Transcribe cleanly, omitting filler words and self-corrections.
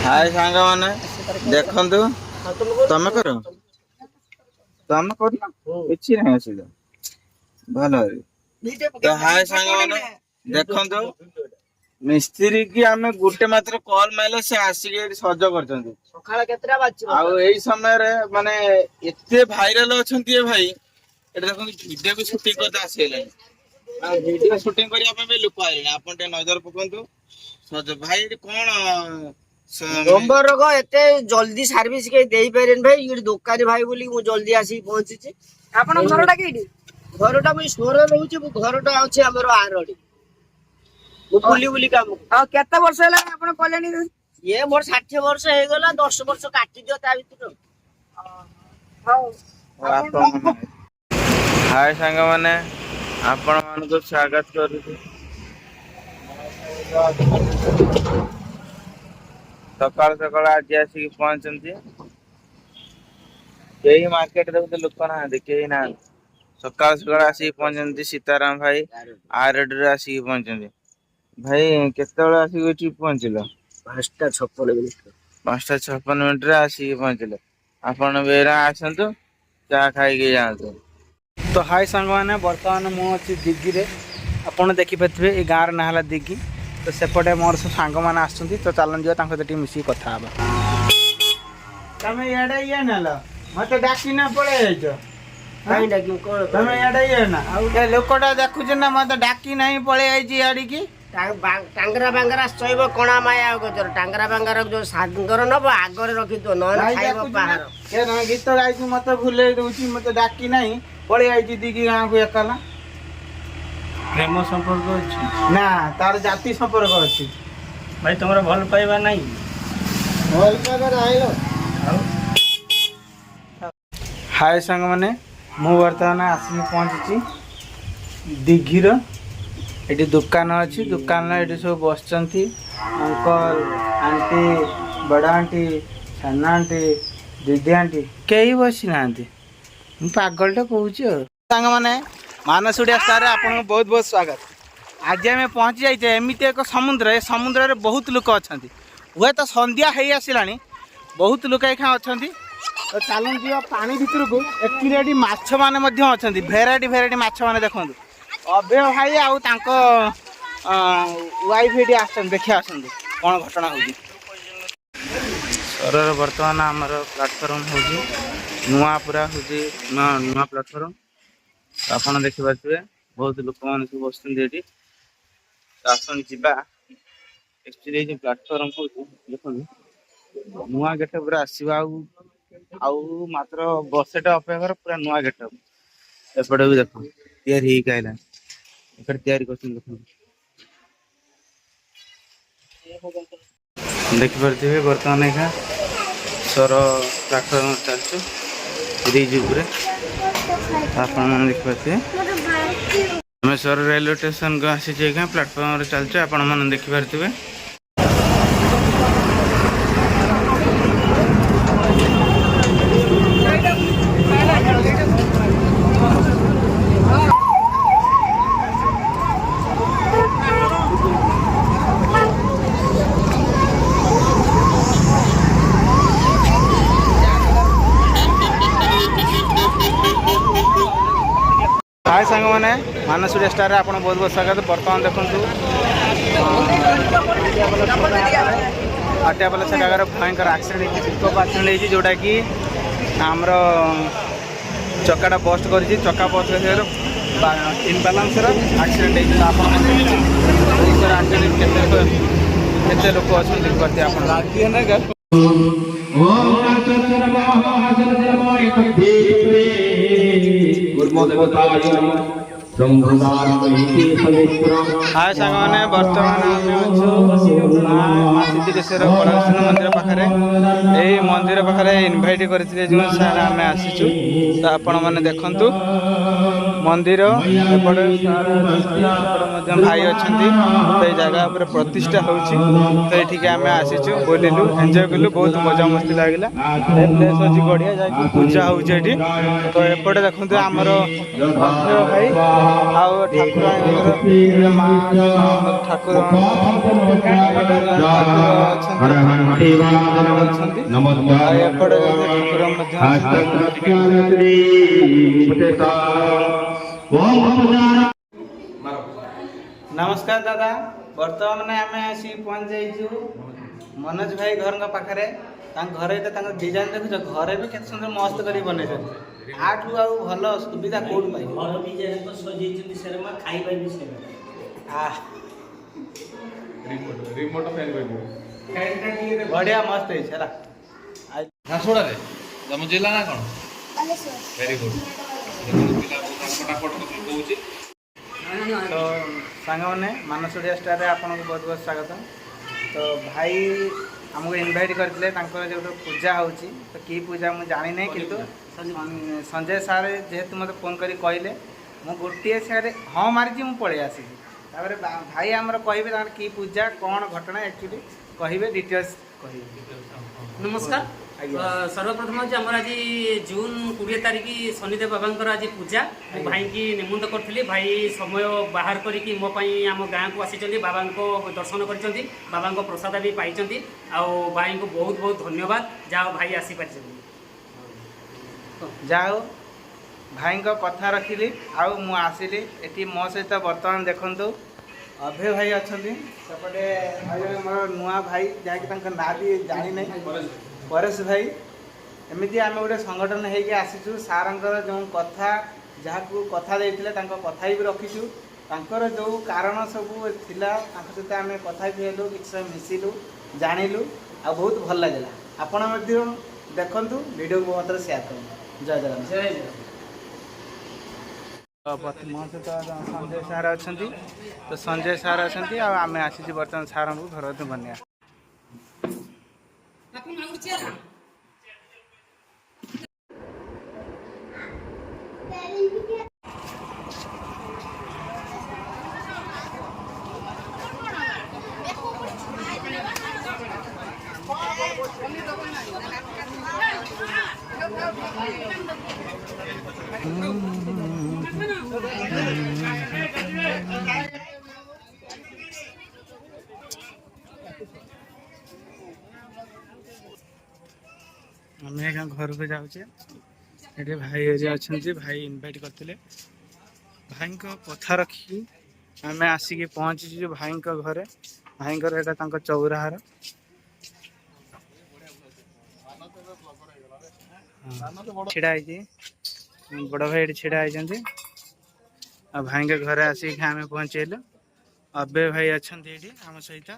हाय सांग माने देखंतु तमे करो तमे करना किछि नहीं असुविधा भलो तो हाय सांग माने देखंतु मिस्त्री की आमे गुटे मात्र कॉल माइले से आसी के सज करछंती सखाला केतरा बाची आ एई समय रे माने एते वायरल अछंती ए भाई एटा देखो वीडियो भी शूटिंग करता आसेले आ वीडियो शूटिंग करिया पे लोक आइले आपन ते नजर पकंतु सज भाई कोन नंबर रोग एते जल्दी सर्विस के देई पारेन भाई ये दुकानी भाई बोली मु जल्दी आसी पहुंची छी आपन घरटा केडी घरटा मु सोर रहउची मु घरटा अछि हमर आरडी मु बुली बुली काम आ केते वर्ष होला आपन कलेनी ये मोर 60 वर्ष हे गला 10 वर्ष काटी दियो ता भीतर हां हाय संग माने आपण मान को स्वागत करू सकाल सकाल आज आसिक पहुंचती कई मार्केट देखते लोक ना कई ना सकाल सकाल आसिक पहुंचती सीताराम भाई आरडी आसिक पहुंचती भाई केतବେଳେ आसिक एठी पहुंचलो 5:56 मिनिट 5:56 मिनिट रे आसिक पहुंचलो आपण बेरा आसंतु चा खाई के जांतु तो हाय सांग मैंने बर्तमान मुझे दिग्गी रे आपड़ देखिपे ये गाँव ना है दिग्गी तो सेपटे मोर सब सांग मैंने आसुँच तो चलन जी मिसिक कथा तमे याडे ये नलो मते डाकी ना पळे आइजो काई डाकी कोन तमे याडे ये ना ए लोकटा देखुछ ना मते डाकी नाही पळे आइजी याडी की टांगरा बांगरा सइबो कोणा माया गजर टांगरा बांगरा जो सागर नब आगर रखि दो नन खाइबो बाहर के ना गीत गाइछु मते भूले दउची मते डाकी नाही पळे आइजी दिगी गां को एकला प्रेम संपर्क अच्छी ना तार जाति संपर्क अछि भाई तुमरा भल पाइबा नहीं भल पाइबा आइलो हाय संग माने मु वर्तमान आसी पहुंची दिघीर एटी दुकान अच्छी दुकान एटी सब बसचंती अंकल आंटी बड़ा आंटी साना आंटी दीदी आंटी कई बसी ना मु पागलटा कहूँ सांग माने मानसुड़िया स्टार आपन बहुत बहुत स्वागत आज आम पहुँची जाइए एमती एक समुद्र ए समुद्र रे बहुत लोक अच्छा हुए तो संध्या हो आसला बहुत लोक यहाँ अच्छा तो चलूँ जी पानी भितर को एक्चुअली माछ मैंने अच्छा भेराइटी भेराइटी माछ मैंने देखो अभय भाई आउ वाइफ ये आस देखिए आसतु कौन घटना हो सर बर्तमान आमर प्लाटफर्म हो नुआ पूरा हो नुआ प्लाटफर्म तो आप देखिपे बहुत लोक मैंने सब बस आसन जा एक्चुअली जो प्लाटफर्म हो देखो नुआ गेट पूरा आसवा आउ मात्र बसटा अपेक्षा पूरा नुआ गेट एपटे भी देख तैयारी कहला तैयारी देखिपे बर्तमान यहाँ सर प्लाटफर्म चलचु ब्रिज उपरे आप देखिपे आम सर रेलवे स्टेशन को आसी प्लाटफर्म चलचु आपण मैंने देखिपे हाय सांग मैंने मानसुड़िया स्टार आप बहुत बहुत स्वागत बर्तमान देखु आटियापाला छागर भयंकर एक्सीडेंट पिकअप एक्सीडेंट हो जोटा कि आमर चक्काटा बस्ट कर चक्का बस्ट कर इनबालांस एक्सीडेंट केते लोक अच्छा हाय सांग मैंने बर्तमान सिद्धेश्वर कलाकृष्ण मंदिर पाखे यही मंदिर पाखे इनभाइट करते जो सार आम आसीचु तो आपण मैंने देखु मंदिर एपटे भाई अच्छा तो ये जगह पर प्रतिष्ठा होची तो ये आम आसीचु बुलिलु एंजॉय कलु बहुत मजा मस्ती लगला प्लेस अच्छी बढ़िया जाकि पूजा होची तो एपटे देखते आमर भाई आउ ठाकुर ठाकुर एपटे नमस्कार दादा बर्तमान आम आसी पहुँच जाइछु मनोज भाई घर पाखे घर डिजाइन देखुच घरे भी केते सुंदर मस्त कर बन आठू आउ भल सुविधा कौट पाई बढ़िया मस्त है झारसुगुड़ा रे तम जिला ना कौन वेरी गुड तो सांग मैंने मानसोड़िया स्टार आपन को बहुत बहुत स्वागत तो भाई आमको इनभाइट करते जो पूजा होची तो कि पूजा मुझे जानी नहीं किंतु संजय सार जेहेतु मत फोन करी कहले मु गोटे सारे हाँ मारी मुझे पलि आसी भाई आमर कहे कि पूजा कौन घटना एक्चुअली कहे डिटेल्स कहे नमस्कार सर्वप्रथम आज आम आज जून 20 तारिख शनिदेव बाबा आज पूजा भाई की निमंत्रण करी भाई समय बाहर करी मो आम गाँव को आसी बाबा को दर्शन कर बाबा को प्रसाद भी पाई भाई को बहुत बहुत धन्यवाद जाओ भाई आसी पार जाओ भाई को कथा रखिली आउ मु आसिली एटी मो सहित बर्तमान देखु अभय भाई अच्छा सेपटे मोर नुआ भाई जहाँकि ना भी जानी नहीं परेश भाई एमती आम गोटे संगठन होगी आसीचु सारंकर जो कथा जहाँ को कथा देते कथा भी रखीचु तांकर जो कारण सब थिला सहित आम कथा भी हेलु कि समय मिसिलु जानिलु आ बहुत भल लगे आपण देखु वीडियो को मतलब शेयर करूँ जय जगन्नाथ जय मो सहित संजय सार अच्छा तो संजय सार अच्छा आम आसी बर्तमान सार को घर बनिया आम घर को जाऊे ये भाई अच्छा भाई इनभाइट करते भाई कथा रखी आम आसिक पहुँची भाई घरे भाई यहाँ चौराहार छिड़ा बड़ भाई ये छिड़ा भाई के घरे आसिक आम पहुँचेलु अबे भाई अच्छा आम सहित